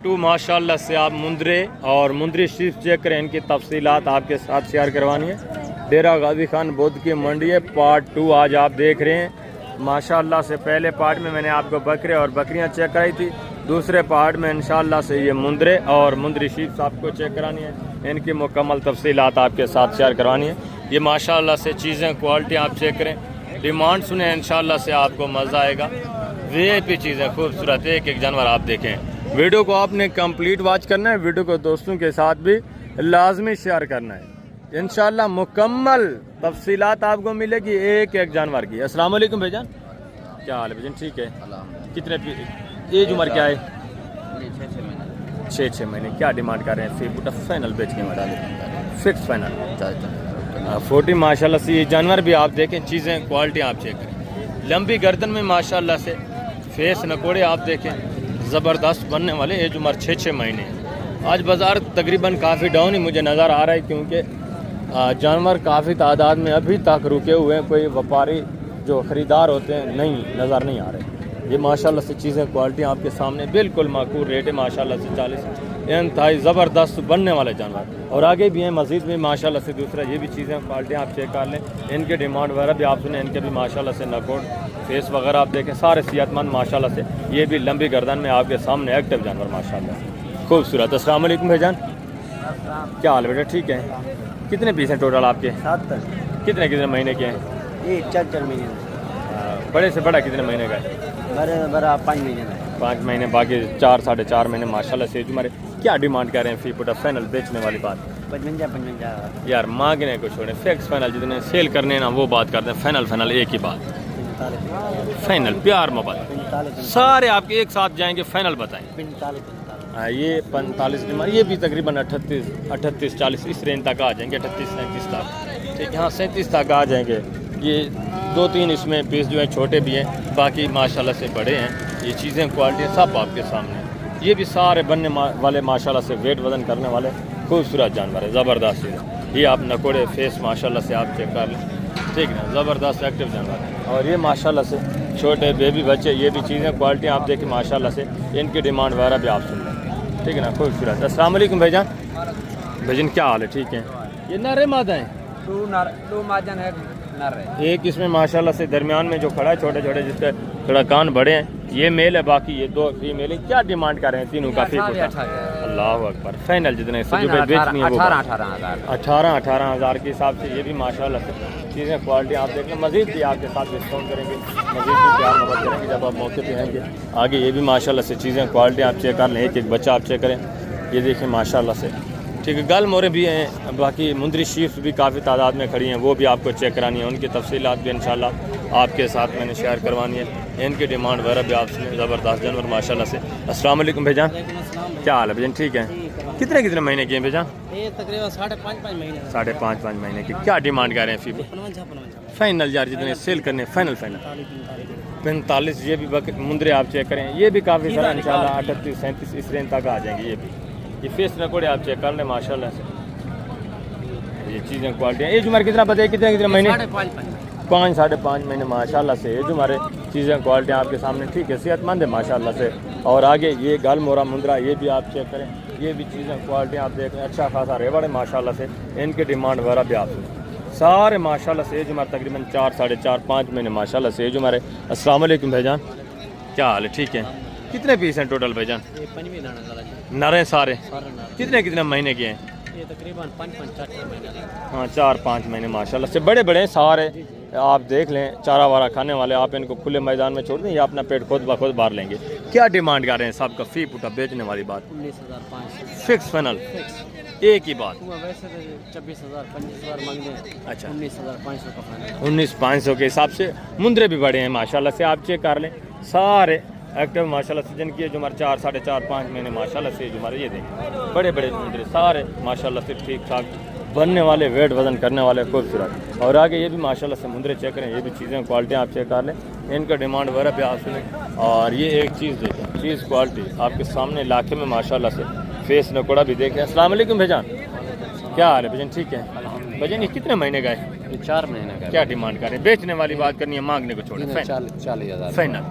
To माशाल्लाह से आप मुंदरे और मुंदरी शीप चेक करें, इनकी तफसीलात आपके साथ शेयर करवानी है। डेरा गाजी खान बुद्ध की मंडी है, पार्ट 2 आज आप देख रहे हैं। माशाल्लाह से पहले पार्ट में मैंने आपको बकरे और बकरियां चेक कराई थी, दूसरे पार्ट में इंशाल्लाह से ये मुंदरे और मुंदरी शीप आपको चेक करानी है, इनकी मुकम्मल तफसीलात आपके साथ शेयर करवानी है। ये माशाल्लाह से चीज़ें क्वालिटी आप चेक करें, डिमांड सुने, इंशाल्लाह से आपको मज़ा आएगा। वीआईपी चीज़ें खूबसूरत, एक एक जानवर आप देखें। वीडियो को आपने कंप्लीट वॉच करना है, वीडियो को दोस्तों के साथ भी लाजमी शेयर करना है। इंशाल्लाह मुकम्मल तफसीलात आपको मिलेगी एक एक जानवर की। अस्सलाम वालेकुम भाईजान, क्या हाल है भाईजान? ठीक है। कितने एज उम्र क्या है? 6 महीने। क्या डिमांड कर रहे हैं? फी फुट फाइनल बेचने वाला फिक्स फाइनल 40 माशाल्लाह से। ये जानवर भी आप देखें, चीज़ें क्वालिटी आप चेक करें। लंबी गर्दन में माशाल्लाह से, फेस नकोड़े आप देखें ज़बरदस्त बनने वाले। एज उम्र 6 महीने। आज बाज़ार तकरीबन काफ़ी डाउन ही मुझे नज़र आ रहा है, क्योंकि जानवर काफ़ी तादाद में अभी तक रुके हुए हैं। कोई व्यापारी जो ख़रीदार होते हैं नज़र नहीं आ रहे। ये माशाल्लाह से चीज़ें क्वालिटी आपके सामने बिल्कुल माकूल रेट है माशाल्लाह से। 40 इंतहाई ज़बरदस्त बनने वाले जानवर और आगे भी हैं मज़ीद में माशाल्लाह से। दूसरा ये भी चीज़ें क्वालिटी आप चेक कर लें, इनके डिमांड वगैरह भी आप सुने, इनके भी माशाल्लाह से नकोड़ फेस वगैरह आप देखें, सारे सेहतमंद माशाल्लाह से। ये भी लंबी गर्दन में आपके सामने एक्टिव जानवर माशाल्लाह खूबसूरत। अस्सलाम वालेकुम भाईजान, क्या हाल है बेटा? ठीक है। कितने पीस हैं टोटल आपके? 7 तक। कितने महीने के हैं? ये 4 महीने। बड़े से बड़ा कितने महीने का है? बड़ा 5 महीने का। 5 महीने, बाकी 4 साढ़े 4 महीने माशाल्लाह से। तुम्हारे क्या डिमांड कर रहे हैं फी फुट फाइनल बेचने वाली बात? 55 यार मांगने को छोड़े, फिक्स फाइनल जितने सेल करने ना वो बात करते हैं। फाइनल एक ही बात, फाइनल प्यार मोहब्बत सारे आपके एक साथ जाएंगे। फाइनल बताएं। 45 ये 45 डिमांड। ये भी तकरीबन 38-40 इस रेंज तक आ जाएंगे, 38-37 तक। ठीक है, हाँ 37 तक आ जाएंगे। ये 2-3 इसमें पीस जो है छोटे भी हैं, बाकी माशाल्लाह से बड़े हैं। ये चीज़ें क्वालिटी सब आपके सामने। ये भी सारे बनने वाले माशाल्लाह से वेट वज़न करने वाले खूबसूरत जानवर है, ज़बरदस्त चीज़। ये आप नकोड़े फेस माशाल्लाह से आप चेक कर लें, ठीक है, ज़बरदस्त एक्टिव जानवर है। और ये माशाल्लाह से छोटे बेबी बच्चे, ये भी चीज़ें क्वालिटी आप देखें माशाल्लाह से, इनकी डिमांड वगैरह भी आप सुन लें, ठीक है ना, खूबसूरत। अस्सलाम वालेकुम भाईजान, भाईजान क्या हाल है? ठीक है। ये नर मादा हैं? 2 मादन है, नर है। एक इसमें माशाल्लाह से दरमियान में जो खड़ा है छोटे छोटे, जिसके थोड़ा कान बड़े हैं, ये मेल है, बाकी ये 2 फीमेल है। क्या डिमांड कर रहे हैं तीनों का? अल्लाह अकबर। फाइनल जितने बेचनी है 18 हज़ार के हिसाब से। ये भी माशाल्लाह से चीज़ें क्वालिटी आप देख लें। मज़ीद भी आपके साथ डिस्काउंट करेंगे, मज़ीद भी प्यार मोहब्बत करेंगे जब आप मौके पे आएंगे। आगे ये भी माशाल्लाह से चीज़ें क्वालिटी आप चेक कर लें, एक एक बच्चा आप चेक करें। ये देखें माशाल्लाह से, ठीक है। गल मोरे भी हैं, बाकी मुंदरी शीप्स भी काफ़ी तादाद में खड़ी हैं, वो भी आपको चेक करानी है। उनकी तफसीलात भी इंशाल्लाह आपके साथ मैंने शेयर करवानी है। इनकी डिमांड वगैरह भी आप सुने, ज़बरदस्त जानवर माशाल्लाह से। अस्सलाम वालेकुम भाईजान, क्या हाल है भाईजान? ठीक है। कितने महीने के हैं भाईजान? ये तकरीबन 5.5 महीने। 5.5 महीने की। क्या डिमांड कर रहे हैं फी? फाइनल यार जितने सेल करने फाइनल 45। ये भी मुंदरे आप चेक करें, ये भी काफ़ी सारा इंशाल्लाह 38-37 इस रेंज तक आ जाएंगे। ये भी ये फेस नकोड़े आप चेक कर लें माशाल्लाह से। ये चीज़ें क्वालिटी। एज उम्र कितना बताइए? कितने महीने? 5-5.5 महीने माशाल्लाह से। एज उम्र चीज़ें क्वालिटी आपके सामने, ठीक है, सेहतमंद है माशाल्लाह से। और आगे ये गाल मोरा मुंदरा, ये भी आप चेक करें, ये भी चीज़ें क्वालिटी आप देख रहे हैं, अच्छा खासा रेवड़ है माशाल्लाह से। इनकी डिमांड वगैरह भी आप सारे माशाल्लाह से। एज उम्र तकरीबन 4-4.5 महीने माशाल्लाह से एज उम्र है। अस्सलाम वालेकुम भाईजान, क्या हाल है? ठीक है। कितने पीस हैं टोटल भाईजान? नरे सारे। कितने महीने के हैं? ये तकरीबन 5-4 महीने। हाँ 4-5 महीने माशाल्लाह से। बड़े हैं सारे, आप देख लें। चारा वारा खाने वाले, आप इनको खुले मैदान में छोड़ दें या अपना पेट खुद ब खुद बाहर लेंगे। क्या डिमांड कर रहे हैं सबका फी पुटा बेचने वाली बात? 19,500 फिक्स फाइनल, एक ही बात। वैसे तो 24,000-25,000 मांग दें। अच्छा, 19,500 का फाइनल। 19,500 के हिसाब से। मुंदरे भी बड़े हैं माशाल्लाह से, आप चेक कर लें। सारे एक्टिव माशाल्लाह से, जिनकी एज उम्र 4-4.5 महीने माशाल्लाह से एज उम्र। ये देखें बड़े मुंदरे सारे माशाल्लाह से, ठीक ठाक बनने वाले, वेट वज़न करने वाले, खूबसूरत। और आगे ये भी माशाल्लाह से मुंदरे चेक करें, ये भी चीज़ें क्वालिटी आप चेक कर लें, इनका डिमांड वगैरह पे आप सुनें। और ये एक चीज़ देखें, चीज़ क्वालिटी आपके सामने इलाके में माशाल्लाह से। फेस नकोड़ा भी देखें। अस्सलाम वालेकुम भाईजान, क्या हाल है भाईजान? ठीक है भाईजान। ये कितने महीने का है? 4 महीने का। क्या डिमांड करें? बेचने वाली बात करनी है, मांगने को छोड़े। 40,000 फाइनल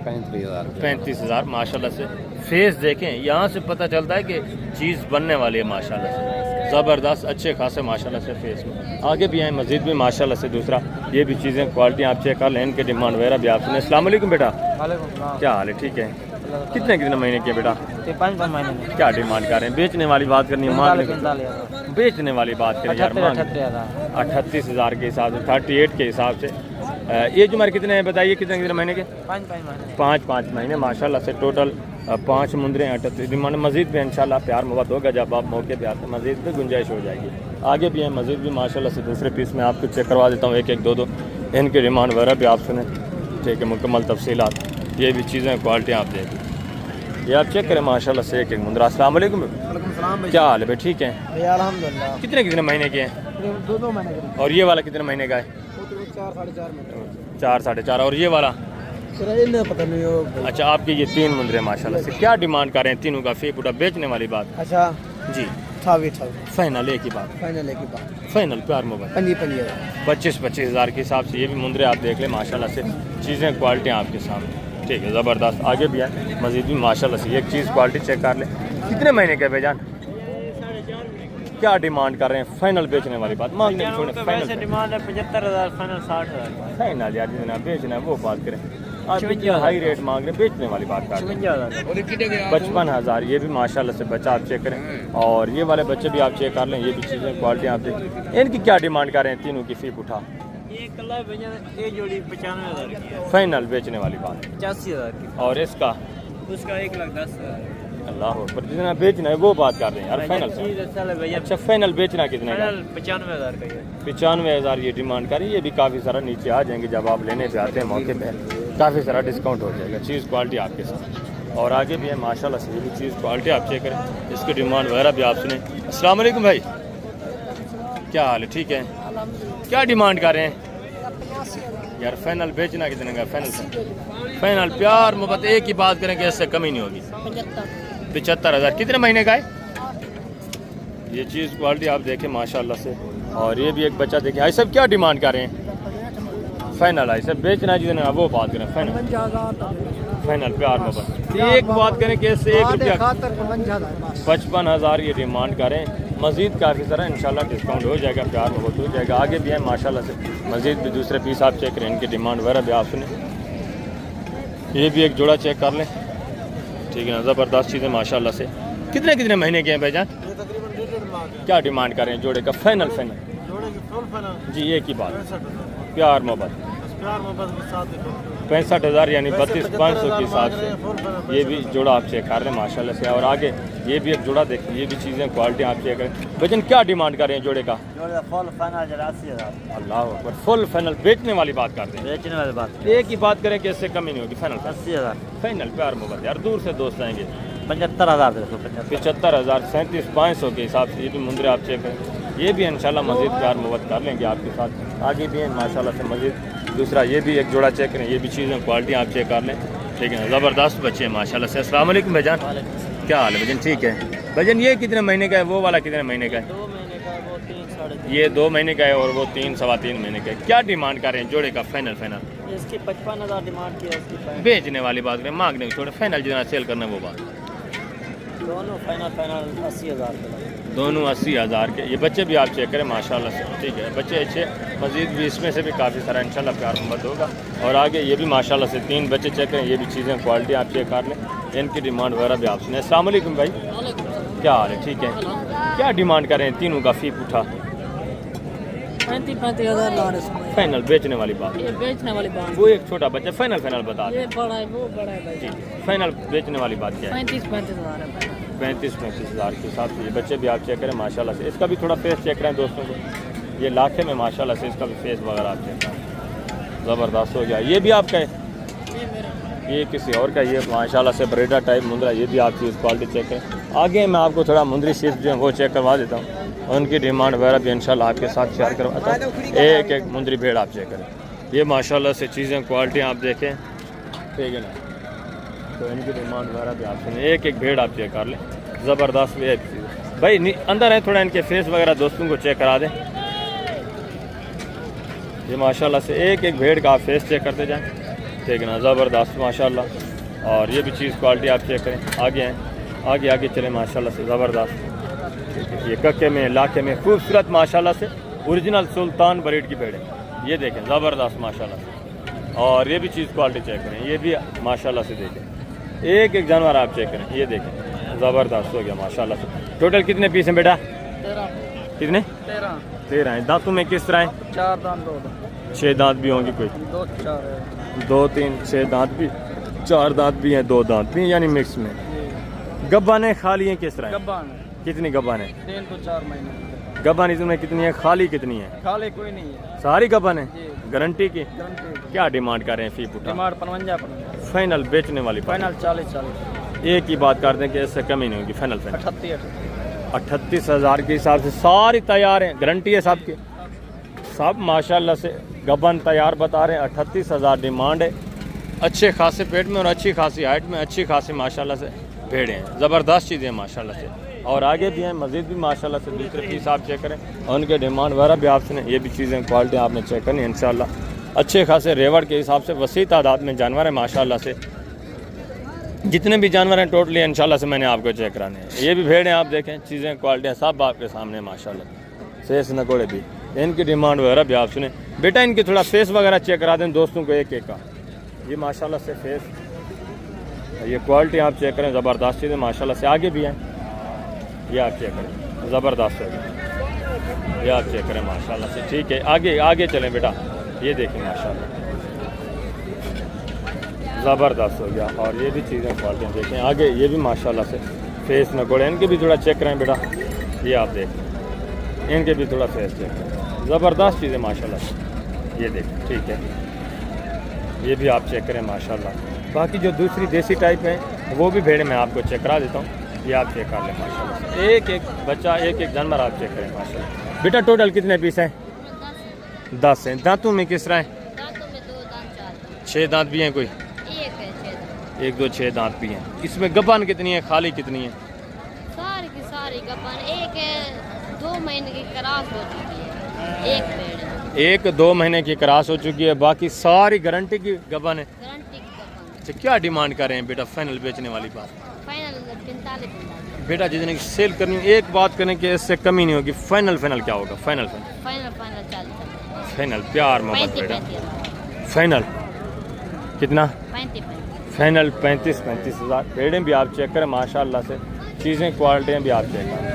35,000 35,000 माशाल्लाह से। फेस देखें, यहाँ से पता चलता है कि चीज़ बनने वाली है माशाल्लाह से, ज़बरदस्त अच्छे खासे माशाल्लाह से फेस में। आगे भी हैं मज़ीद भी माशाल्लाह से। दूसरा ये भी चीज़ें क्वालिटी आप चेक कर लें, इनके डिमांड वगैरह भी आप सुने। अस्सलाम वालेकुम बेटा, क्या हाल है? ठीक है। कितने कितने महीने के बेटा? 5 महीने में। क्या डिमांड कर रहे हैं? बेचने वाली बात करनी है, मांगने बेचने वाली बात करें यार। 38,000 के हिसाब से, 38 के हिसाब से। एज उम्र कितने हैं बताइए? कितने कितने महीने के? 5 महीने माशाल्लाह से। Total 5 मुंदरे 38 demand. मज़ीद भी इंशाल्लाह प्यार मोहब्बत होगा, जब आप मौके पे आते हैं मज़ीद भी गुंजाइश हो जाएगी। आगे भी हैं मज़ीद भी माशाल्लाह से। दूसरे पीस में आपको चेक करवा देता हूँ, एक एक दो इनके डिमांड वगैरह भी आप सुने, ठीक है, मुकम्मल तफसीलात। ये भी चीज़ें क्वालिटी आप देखें, ये आप चेक करें माशाल्लाह से। एक एक मुंदरा। अस्सलाम वालेकुम, क्या हाल है भाई? ठीक है अल्हम्दुलिल्लाह। कितने कितने महीने के हैं? 2 महीने के। और ये वाला कितने महीने का है? 4 साढ़े 4 महीने। 4 साढ़े 4। और ये वाला? पता नहीं हो। अच्छा, आपके ये 3 मुंदरे माशाल्लाह से। क्या डिमांड कर रहे हैं तीनों का? फी पुटा बेचने वाली बात? अच्छा जी, 28 फाइनल एक ही बात, फाइनल एक ही बात। फाइनल प्यार मोबाइल 25 हज़ार के हिसाब से। ये भी मुंदरे आप देख लें माशाल्लाह से, चीज़ें क्वालिटी आपके सामने, ठीक है, ज़बरदस्त। आगे भी है मज़ीद भी माशाल्लाह से। एक चीज़ क्वालिटी चेक कर लें। कितने महीने के बेजान? क्या डिमांड कर रहे हैं? फाइनल बेचने वाली बात, मांगने छोड़े फाइनल डिमांड है 75,000, फाइनल 60,000। फाइनल यार, जितना बेचना है वो बात करें। आप हाई रेट मांग रहे हैं, बेचने वाली बात कर रहे हैं। 55,000। ये भी माशाल्लाह से बच्चा आप चेक करें। और ये वाले बच्चे भी आप चेक कर लें, ये भी चीज़ें क्वालिटी आप देखें। इनकी क्या डिमांड कर रहे हैं तीनों की? फी उठा ये जोड़ी 95,000 की है। फाइनल बेचने वाली बात 85,000 की। और इसका उसका 1,10,000। अल्लाह पर जितना बेचना है वो बात कर रहे हैं यार। फाइनल भैया अच्छा, फाइनल बेचना कितने का? 95,000 का। 95,000 ये डिमांड करें। ये भी काफ़ी सारा नीचे आ जाएंगे जब आप लेने पे आते हैं मौके पे, काफ़ी सारा डिस्काउंट हो जाएगा। चीज़ क्वालिटी आपके साथ। और आगे भी है माशाल्लाह से, ये भी चीज़ क्वालिटी आप चेक करें, इसकी डिमांड वगैरह भी आप सुने। अस्सलाम वालेकुम भाई, क्या हाल है? ठीक है। क्या डिमांड कर रहे हैं यार? फाइनल बेचना कितने का? फाइनल प्यार मोहब्बत एक ही बात करें कि इससे कमी नहीं होगी। 75,000। कितने महीने का है? ये चीज़ क्वालिटी आप देखें माशाल्लाह से। और ये भी एक बच्चा देखें। आई सब क्या डिमांड कर रहे हैं? फाइनल आई सब बेचना है जितने वो बात करें। फाइनल प्यार मोहब्बत एक बात करें कि इससे 1 रुपया 55,000 ये डिमांड करें। मज़ीद काफ़ी सारा इंशाल्लाह डिस्काउंट हो जाएगा, प्यार मोहब्बत हो जाएगा। आगे भी है माशाल्लाह से। मज़ीद भी दूसरे पीस आप चेक करें, इनकी डिमांड वगैरह भी आप सुने। ये भी एक जोड़ा चेक कर लें, ठीक है ना, ज़बरदस्त चीज़ें माशाल्लाह से। कितने कितने महीने के हैं भाईजान? क्या डिमांड कर रहे हैं जोड़े का? फाइनल जी एक ही बात, प्यार मोहब्बत 65,000 यानी 32,500 के हिसाब से। ये भी जोड़ा आप चेक कर रहे हैं माशाल्लाह से। और आगे ये भी एक जोड़ा देखिए, ये भी चीज़ें क्वालिटी आप चेक करें। भजन क्या डिमांड कर रहे हैं जोड़े का? Full final 80,000। अल्लाह अकबर, फुल फाइनल बेचने वाली बात करते हैं। बेचने वाली बात एक ही बात करें कि इससे कमी नहीं होगी। फाइनल 80,000। फाइनल प्यार मोहब्बत यार, दूर से दोस्त आएंगे। 75,000। 75,000 37,500 के हिसाब से। ये भी मुंदरे आप चेक करें, ये भी इंशाल्लाह मज़ीद प्यार मोहब्बत कर लेंगे आपके साथ। आगे भी है माशाल्लाह से मज़ीद। दूसरा ये भी एक जोड़ा चेक करें, ये भी चीज़ें क्वालिटी आप चेक कर लें, ठीक है ना, ज़बरदस्त बच्चे हैं माशाल्लाह से। अस्सलाम वालेकुम भाईजान, क्या हाल है भाईजान? ठीक है भाईजान। ये कितने महीने का है? वो वाला कितने महीने का है? 2 महीने का। वो 3 साढ़े 3। ये 2 महीने का है और वो 3 सवा 3 महीने का है। क्या डिमांड कर रहे हैं जोड़े का? फाइनल इसकी 55,000 डिमांड की है। इसकी बेचने वाली बात करें, मांगने छोड़े फाइनल जितना सेल करना वो बात। दोनों फाइनल 80,000 के। दोनों 80,000 के। ये बच्चे भी आप चेक करें माशाल्लाह से, ठीक है, बच्चे अच्छे। मज़ीद भी इसमें से भी काफ़ी सारा इंशाल्लाह प्यार मोहब्बत होगा। और आगे ये भी माशाल्लाह से 3 बच्चे चेक करें, ये भी चीज़ें क्वालिटी आप चेक कर लें, इनकी डिमांड वगैरह भी आप सुने। अस्सलाम वालेकुम भाई, क्या हाल है? ठीक है। क्या डिमांड कर रहे हैं तीनों का? फी उठा 35,000 फाइनल बेचने वाली बात। ये बेचने वाली बात। वो एक छोटा बच्चा फाइनल बता दें। ये बड़ा है, वो बड़ा है भाई। ठीक है, फाइनल बेचने वाली बात क्या है? 35,000 है। 35,000 के हिसाब से। ये बच्चे भी आप चेक करें माशाल्लाह से। इसका भी थोड़ा फेस चेक करें दोस्तों को, ये लाखे में माशाल्लाह से इसका भी फेस वगैरह आप चेक करें, ज़बरदस्त हो गया। ये भी आपका है? ये किसी और का? ये माशाल्लाह से ब्रेडा टाइप मुंदरा। ये भी आप चीज़ क्वालिटी चेक करें। आगे मैं आपको थोड़ा मुंदरी शीट जो है वो चेक करवा देता हूँ, उनकी डिमांड वगैरह भी इंशाल्लाह आपके साथ शेयर करवाता हूँ। एक एक मुंदरी भेड़ आप चेक करें, ये माशाल्लाह से चीज़ें क्वालिटी आप देखें, ठीक है ना, तो इनकी डिमांड वगैरह भी आप सुने। एक एक भेड़ आप चेक कर लें, ज़बरदस्त भी है भाई। अंदर है, थोड़ा इनके फेस वगैरह दोस्तों को चेक करा दें। ये माशाल्लाह से एक एक भेड़ का आप फेस चेक करते जाएं, ठीक है ना, ज़बरदस्त माशाल्लाह। और ये भी चीज़ क्वालिटी आप चेक करें। आगे हैं, आगे आगे चले माशाल्लाह से ज़बरदस्त। ये कक्के में लाके में खूबसूरत माशाल्लाह से ओरिजिनल सुल्तान ब्रीड की भेड़ है। ये देखें ज़बरदस्त माशाल्लाह से। और ये भी चीज़ क्वालिटी चेक करें, ये भी माशाल्लाह से देखें, एक एक जानवर आप चेक करें। ये देखें ज़बरदस्त हो गया माशाल्लाह से। टोटल कितने पीस हैं बेटा? 13 कितने? 13 हैं। दांतों में किस तरह हैं? 4 दांत 2 दांत 6 दांत भी होंगे, कोई 2 4 है 2 3 6 दांत भी, 4 दांत भी हैं, 2 दांत भी हैं, यानी मिक्स में। गब्बाने खाली हैं किस तरह हैं? गब्बान कितनी गब्बान है? 3 to 4 महीने गब्बान इसमें कितनी है, खाली कितनी है? खाली कोई नहीं है, सारी गब्बान है जी। गारंटी की? गारंटी क्या डिमांड कर रहे हैं फी पुटा? डिमांड 55 फाइनल बेचने वाली फाइनल 40 एक ही बात कर दें कि इससे कमी नहीं होगी। फाइनल 38 38,000 के हिसाब से सारी तैयार हैं, गारंटी है सबकी, सब माशाल्लाह से गबन तैयार बता रहे हैं। 38,000 डिमांड है, अच्छे खासे पेट में और अच्छी खासी हाइट में, अच्छी खासी माशाल्लाह से भेड़े हैं, ज़बरदस्त चीज़ें हैं माशाल्लाह से। और आगे भी हैं मज़ीद भी माशाल्लाह से, दूसरे पीस आप चेक करें और उनके डिमांड वगैरह भी आपसे ये भी चीज़ें क्वालिटी आपने चेक करनी है इंशाल्लाह। अच्छे खासे रेवड़ के हिसाब से वसी तादाद में जानवर हैं माशाल्लाह से। जितने भी जानवर हैं टोटली इंशाल्लाह से मैंने आपको चेक कराने हैं। ये भी भेड़ हैं, आप देखें चीज़ें क्वालिटियाँ सब आपके सामने माशाल्लाह। फेस नकोड़े भी, इनकी डिमांड वगैरह भी आप सुने। बेटा इनके थोड़ा फेस वगैरह चेक करा दें दोस्तों को एक एक का। ये माशाल्लाह से फेस, ये क्वालिटी आप चेक करें, ज़बरदस्त चीज़ें माशाल्लाह से। आगे भी हैं, ये आप चेक करें, ज़बरदस्त है, ये आप चेक करें माशाल्लाह से। ठीक है, आगे आगे चलें बेटा, ये देखें माशाल्लाह ज़बरदस्त हो गया। और ये भी चीज़ें क्वालिटियाँ देखें आगे, ये भी माशाल्लाह से फेस नकोड़े, इनके भी थोड़ा चेक करें बेटा, ये आप देखें, इनके भी थोड़ा फेस चेक करें, ज़बरदस्त चीज़ें माशाल्लाह से। ये देखें, ठीक है, ये भी आप चेक करें माशाल्लाह। बाकी जो दूसरी देसी टाइप है वो भी भेड़ मैं आपको चेक करा देता हूँ, ये आप चेक कर लें माशाल्लाह। एक एक बच्चा, एक एक जानवर आप चेक करें माशाल्लाह। बेटा टोटल कितने पीस हैं? 10 हैं। दांतों में किस तरह हैं? 6 दांत भी हैं, कोई 1 2 6 दांत भी हैं। इसमें गब्बान कितनी है, खाली कितनी है? सारी की सारी गब्बान, एक 2 महीने की क्रॉस हो चुकी है, एक पेड़ 1-2 महीने की क्रॉस हो चुकी है, बाकी सारी गारंटी की गब्बान है। गारंटी की गब्बान। अच्छा, क्या डिमांड कर रहे हैं बेटा फाइनल बेचने वाली बात? फाइनल 45 बेटा जितने की सेल करनी, एक बात करें कि इससे कमी नहीं होगी। फाइनल क्या होगा? फाइनल फाइनल 40 फाइनल प्यार मोहब्बत बेटा। 35 फाइनल कितना? 35 फाइनल 35 हज़ार। पेड़ें भी आप चेक करें माशाल्लाह से, चीज़ें क्वालिटियाँ भी आप चेक करें,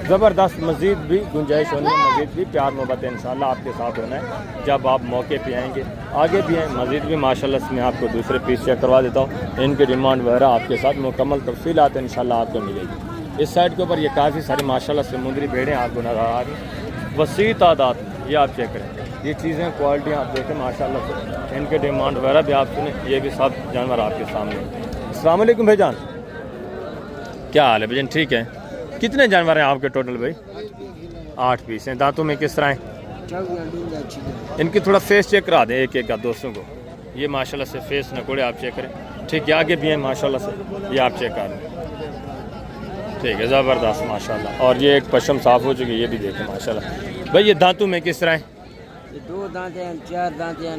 ज़बरदस्त। मज़ीद भी गुंजाइश होनी है, मज़ीद भी प्यार मोहब्बत इंशाल्लाह आपके साथ होना है जब आप मौके पे आएंगे। आगे भी हैं मज़ीद भी माशाल्लाह से, मैं आपको दूसरे पीस चेक करवा देता हूँ। इनके डिमांड वगैरह आपके साथ मुकम्मल तफसीलात इंशाल्लाह आपको मिलेगी। इस साइड के ऊपर ये काफ़ी सारी माशाल्लाह समुद्री भेड़ें आपको नज़र आ रही हैं, वसी तादाद में, ये आप चेक करें। ये चीज़ें क्वालिटी आप देखें माशाल्लाह से, इनके डिमांड वगैरह भी आप सुने, ये भी सब जानवर आपके सामने। अस्सलाम वालेकुम भाईजान, क्या हाल है भाईजान? ठीक है। कितने जानवर हैं आपके टोटल भाई? 8 पीस हैं। दांतों में किस तरह हैं? इनकी थोड़ा फेस चेक करा दें एक एक का दोस्तों को। ये माशाल्लाह से फेस नकोड़े आप चेक करें, ठीक है। आगे भी हैं माशाल्लाह से, ये आप चेक कर लें, ठीक है, ज़बरदस्त माशाल्लाह। और ये एक पशम साफ़ हो चुकी है, ये भी देखें माशाल्लाह। भाई ये दांतों में किस तरह हैं? 2 दांत हैं, 4 दांत हैं,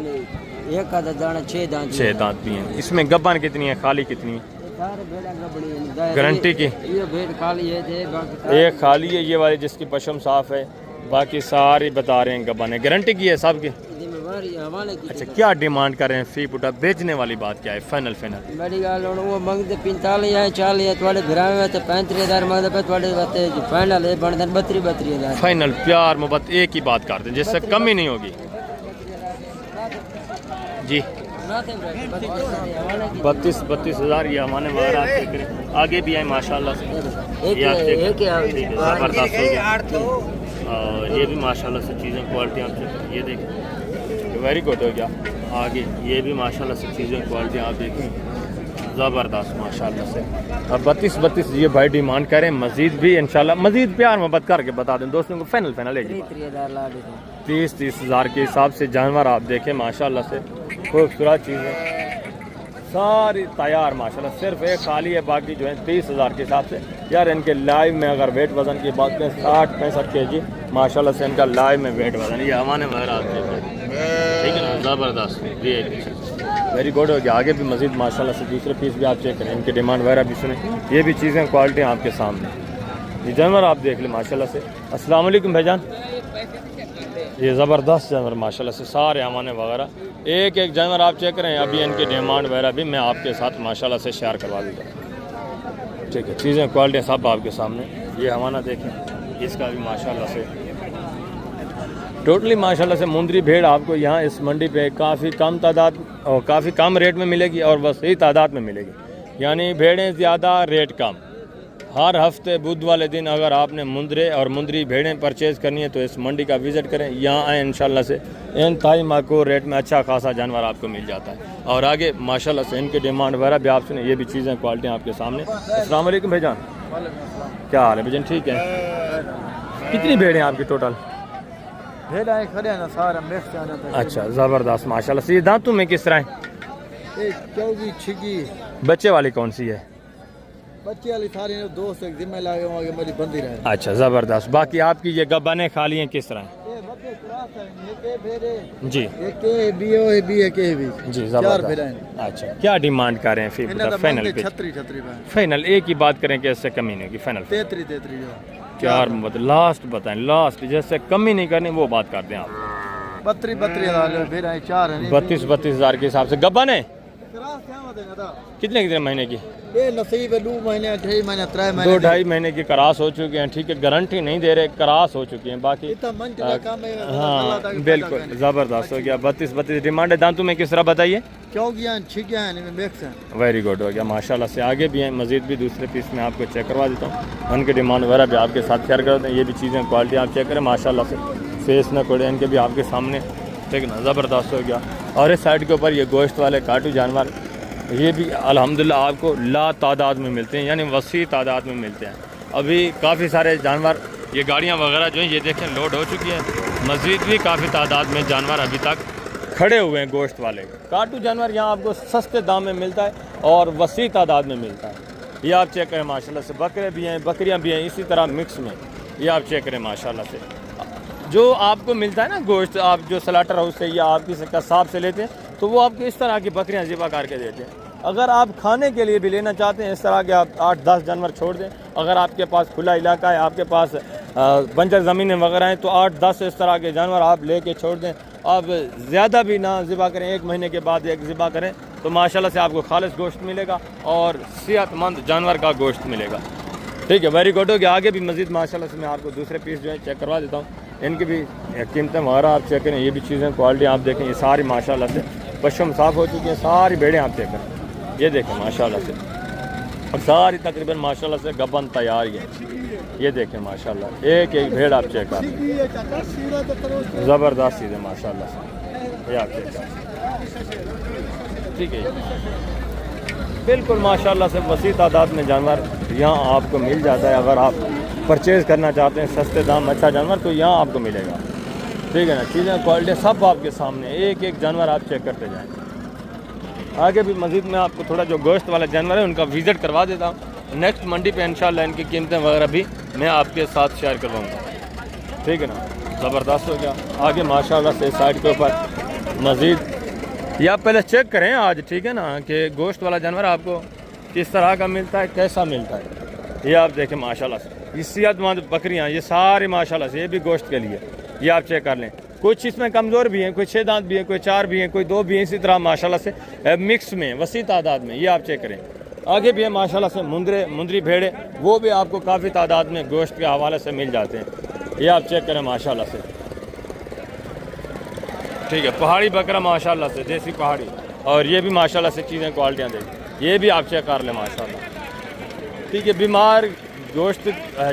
एक आधा दाना 6 दांत 6 दांत भी हैं। इसमें गब्बान कितनी है, खाली कितनी है? गारंटी की? ये भेड़ खाली है, एक खाली है ये वाली जिसकी पशम साफ़ है, बाकी सारी बता रहे हैं गब्बान है। गारंटी की है सब की? अच्छा, क्या डिमांड कर रहे हैं फी पुटा? बेचने वाली बात क्या है? फाइनल बड़ी गल वो मंगते 45 है, 40 है, थोड़े फिरा में 35,000 मंगते पे, थोड़े बाते फाइनल है बनते 32,000। फाइनल प्यार मोहब्बत एक ही बात कर दें, जिससे कमी नहीं होगी जी। 32 हज़ार ये हमारे वगैरह आप चेक करें। आगे भी आए माशाल्लाह से, ये आप चेक करें, ज़बरदस्त हो गया। और ये भी माशाल्लाह से चीज़ें क्वालिटी आप चेक करें, ये देखें, वेरी गुड हो गया। आगे ये भी माशाल्लाह से चीज़ें क्वालिटी आप देखें, ज़बरदस्त माशाल्लाह से। अब 32 ये भाई डिमांड करें, मज़ीद भी इंशाल्लाह मज़ीद प्यार मोहब्बत करके बता दें दोस्तों को। फाइनल है 30 हज़ार के हिसाब से जानवर आप देखें माशाल्लाह से, खूबसूरत चीज़ें सारी तैयार माशाल्लाह। सिर्फ एक खाली है, बाकी जो है 30 हज़ार के हिसाब से। यार इनके लाइव में अगर वेट वज़न की बात करें 60-65 kg माशाल्लाह से इनका लाइव में वेट वज़न, ये हमारे वगैरह आप देखें, ठीक है ना, ज़बरदस्त। वेरी गुड हो गया। आगे भी मज़ीद माशाल्लाह से दूसरे पीस भी आप चेक करें, इनकी डिमांड वगैरह भी सुने। ये भी चीज़ें क्वालिटी आपके सामने, ये जानवर आप देख लें माशाल्लाह से। अस्सलाम वालेकुम भाईजान, ये ज़बरदस्त जानवर माशाल्लाह से सारे अमाने वगैरह, एक एक जानवर आप चेक करें। अभी इनकी डिमांड वगैरह भी मैं आपके साथ माशाल्लाह से शेयर करवा देता हूँ। ठीक है, चीज़ें क्वालिटी सब आपके सामने। ये हमारा देखें, इसका भी माशाल्लाह से टोटली माशाल्लाह से मुंदरी भेड़ आपको यहाँ इस मंडी पे काफ़ी कम तादाद और काफ़ी कम रेट में मिलेगी और वसी तादाद में मिलेगी। यानी भेड़ें ज़्यादा रेट कम। हर हफ्ते बुध वाले दिन अगर आपने मुंदरे और मुंदरी भेड़ें परचेज़ करनी है तो इस मंडी का विज़िट करें, यहाँ आएँ। इंशाल्लाह से इंतहाई माकूल रेट में अच्छा खासा जानवर आपको मिल जाता है। और आगे माशाल्लाह से इनकी डिमांड वगैरह भी आप सुने। ये भी चीज़ें क्वालिटी आपके सामने। अस्सलाम वालेकुम भाईजान, क्या हाल है भाईजान? ठीक है। कितनी भेड़ें आपकी टोटल? खड़े हैं ना सारा मिक्स है। अच्छा, ज़बरदस्त माशाल्लाह से। ये दांतों में किस तरह है? चौगी छिगी बच्चे वाली कौन सी है? बच्चे वाली सारी दोस्त एक जिम्मे लागे वहाँ मेरी बंदी रहे। अच्छा, ज़बरदस्त। बाकी आपकी ये गब्बाने खाली हैं किस तरह हैं? जी जी, ज़बरदस्त। अच्छा, क्या डिमांड कर रहे हैं फिर? फाइनल पे फाइनल एक ही बात करें कि इससे कमी नहीं होगी? फाइनल 33 क्या मतलब लास्ट बताएं, लास्ट जैसे कमी नहीं करनी वो बात कर दें आप। 32 हज़ार 32 हज़ार के हिसाब से गब्बाने कितने महीने की? ये नसीब है 2 महीने 2.5 महीने 3 महीने 2-2.5 महीने की करास हो चुकी हैं। ठीक है, गारंटी नहीं दे रहे, करास हो चुकी हैं। बाकी हाँ बिल्कुल ज़बरदस्त हो गया। 32 डिमांड है। दांतों में किस तरह बताइए? वेरी गुड हो गया माशाल्लाह से। आगे भी हैं, मज़ीद भी दूसरे पीस में आपको चेक करवा देता हूँ। उनकी डिमांड वगैरह भी आपके साथ शेयर करते हैं। ये भी चीज़ें क्वालिटी आप चेक करें माशाल्लाह से, फेस न कोड़े इनके भी आपके सामने। ठीक है ना, ज़बरदस्त हो गया। और इस साइड के ऊपर ये गोश्त वाले काटू जानवर, ये भी अल्हम्दुलिल्लाह आपको ला तादाद में मिलते हैं, यानी वसी तादाद में मिलते हैं। अभी काफ़ी सारे जानवर, ये गाड़ियाँ वगैरह जो हैं ये देखें लोड हो चुकी हैं। मज़ीद भी काफ़ी तादाद में जानवर अभी तक खड़े हुए हैं गोश्त वाले। काटू जानवर यहाँ आपको सस्ते दाम में मिलता है और वसी तादाद में मिलता है। ये आप चेक करें माशाल्लाह से। बकरे भी हैं, बकरियाँ भी हैं, इसी तरह मिक्स में। ये आप चेक करें माशाल्लाह से। जो आपको मिलता है ना गोश्त, आप जो स्लाटर हाउस से या आप किसी कसाब से लेते हैं तो वो आपको इस तरह की बकरियां ज़िबा करके देते हैं। अगर आप खाने के लिए भी लेना चाहते हैं इस तरह के, आप 8-10 जानवर छोड़ दें। अगर आपके पास खुला इलाका है, आपके पास बंजर ज़मीनें वगैरह हैं तो 8-10 इस तरह के जानवर आप लेके छोड़ दें। आप ज़्यादा भी ना ज़िबा करें, 1 महीने के बाद एक ज़िबा करें तो माशाल्लाह से आपको खालिस गोश्त मिलेगा और सेहतमंद जानवर का गोश्त मिलेगा। ठीक है, वेरी गुड हो गया। आगे भी मज़ीद माशाल्लाह से मैं आपको दूसरे पीस जो है चेक करवा देता हूँ। इनकी भी कीमतें वगैरह आप चेक करें। ये भी चीज़ें क्वालिटी आप देखें, ये सारी माशाल्लाह से पशम साफ़ हो चुकी हैं। सारी भेड़ें आप चेक करें, ये देखें माशाल्लाह से। और सारी तकरीबन माशाल्लाह से गबन तैयार है। ये देखें माशाल्लाह, एक एक भेड़ आप चेक करें, ज़बरदस्त चीज़ है माशाल्लाह से। ये आप चेक करें। ठीक है, बिल्कुल माशाल्लाह से वसी तादाद में जानवर यहाँ आपको मिल जाता है। अगर आप परचेज़ करना चाहते हैं सस्ते दाम अच्छा जानवर तो यहाँ आपको मिलेगा। ठीक है ना, चीज़ें क्वालिटी सब आपके सामने, एक एक जानवर आप चेक करते जाएँ। आगे भी मज़ीद मैं आपको थोड़ा जो गोश्त वाला जानवर है उनका विज़िट करवा देता हूँ। नेक्स्ट मंडी पे इंशाल्लाह इनकी कीमतें वगैरह भी मैं आपके साथ शेयर करवाऊँगा। ठीक है ना, ज़बरदस्त हो गया। आगे माशाल्लाह से साइड के ऊपर मज़ीद ये आप पहले चेक करें आज, ठीक है ना, कि गोश्त वाला जानवर आपको किस तरह का मिलता है, कैसा मिलता है। ये आप देखें माशाल्लाह से। ये सेहतमंद बकरियाँ, ये सारी माशाल्लाह से, ये भी गोश्त के लिए। ये आप चेक कर लें। कुछ इसमें कमज़ोर भी हैं, कोई 6 दांत भी हैं, कोई 4 भी हैं, कोई 2 भी हैं। इसी तरह माशाल्लाह से मिक्स में वसी तादाद में। ये आप चेक करें। आगे भी है माशाल्लाह से मुंदरी भेड़े, वो भी आपको काफ़ी तादाद में गोश्त के हवाले से मिल जाते हैं। ये आप चेक करें माशाल्लाह से। ठीक है, पहाड़ी बकरा माशाल्लाह से, देसी पहाड़ी। और ये भी माशाल्लाह से चीज़ें क्वालिटियाँ देखें, ये भी आप चेक कर लें माशाल्लाह। ठीक है, बीमार गोश्त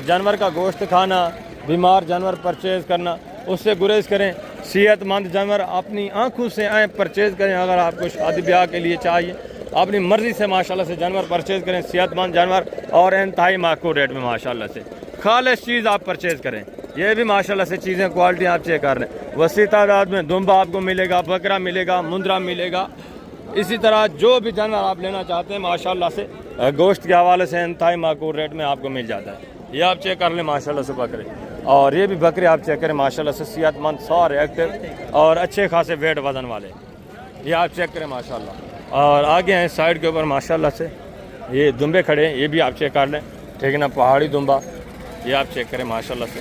जानवर का गोश्त खाना, बीमार जानवर परचेज़ करना, उससे गुरेज करें। सेहतमंद जानवर अपनी आंखों से आए परचेज़ करें। अगर आपको शादी ब्याह के लिए चाहिए अपनी मर्ज़ी से माशाल्लाह से जानवर परचेज़ करें, सेहतमंद जानवर और इंतहाई माकूल रेट में माशाल्लाह से खालिस चीज़ आप परचेज़ करें। ये भी माशाल्लाह से चीज़ें क्वालिटी आप चेक कर रहे हैं। वसी तादाद में दुम्बा आपको मिलेगा, बकरा मिलेगा, मुंद्रा मिलेगा। इसी तरह जो भी जानवर आप लेना चाहते हैं माशाल्लाह से गोश्त के हवाले से इंतहाई माकूल रेट में आपको मिल जाता है। ये आप चेक कर लें माशाल्लाह से बकरे। और ये भी बकरे आप चेक करें माशाल्लाह से, सेहतमंद, सारे एक्टिव और अच्छे खासे वेट वज़न वाले। ये आप चेक करें माशाल्लाह। और आगे हैं साइड के ऊपर माशाल्लाह से ये दुम्बे खड़े हैं, ये भी आप चेक कर लें, ठीक है ना। पहाड़ी दुम्बा ये आप चेक करें माशाल्लाह से,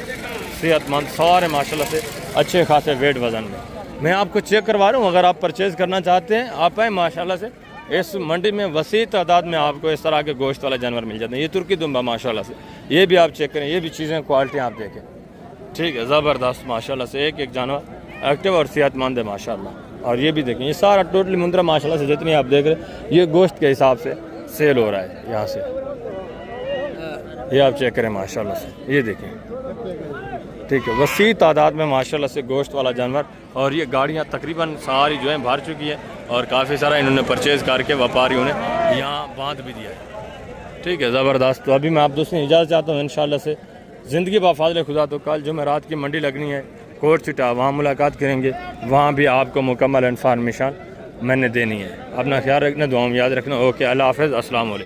सेहतमंद सारे माशाल्लाह से अच्छे खासे वेट वज़न में। मैं आपको चेक करवा रहा हूँ, अगर आप परचेज़ करना चाहते हैं आप आए माशाल्लाह से। इस मंडी में वसी तादाद में आपको इस तरह के गोश्त वाला जानवर मिल जाते हैं। ये तुर्की दुम्बा माशाल्लाह से, ये भी आप चेक करें, ये भी चीज़ें क्वालिटी आप देखें, ठीक है, ज़बरदस्त माशाल्लाह से। एक एक जानवर एक्टिव और सेहतमंद है माशाल्लाह। और ये भी देखें, ये सारा टोटली मुंद्रा माशाल्लाह से जितनी आप देख रहे हैं ये गोश्त के हिसाब से सेल हो रहा है यहाँ से, ये आप चेक करें माशाल्लाह से। ये देखें, ठीक है, वसी तादाद में माशाल्लाह से गोश्त वाला जानवर। और ये गाड़ियाँ तकरीबन सारी जो है भर चुकी है और काफ़ी सारा इन्होंने परचेज़ करके व्यापारियों ने यहाँ बांध भी दिया है, ठीक है, ज़बरदस्त। तो अभी मैं आप दोस्तों इजाज़त चाहता हूँ इंशाल्लाह से। ज़िंदगी बाफाज़िल खुदा, तो कल जुमेरात की मंडी लगनी है कोट चिटा, वहाँ मुलाकात करेंगे, वहाँ भी आपको मुकम्मल इन्फॉर्मेशन मैंने देनी है। अपना ख्याल रखना, दुआ में याद रखना। ओके, अल्लाह हाफ़िज़, अस्सलाम वालेकुम।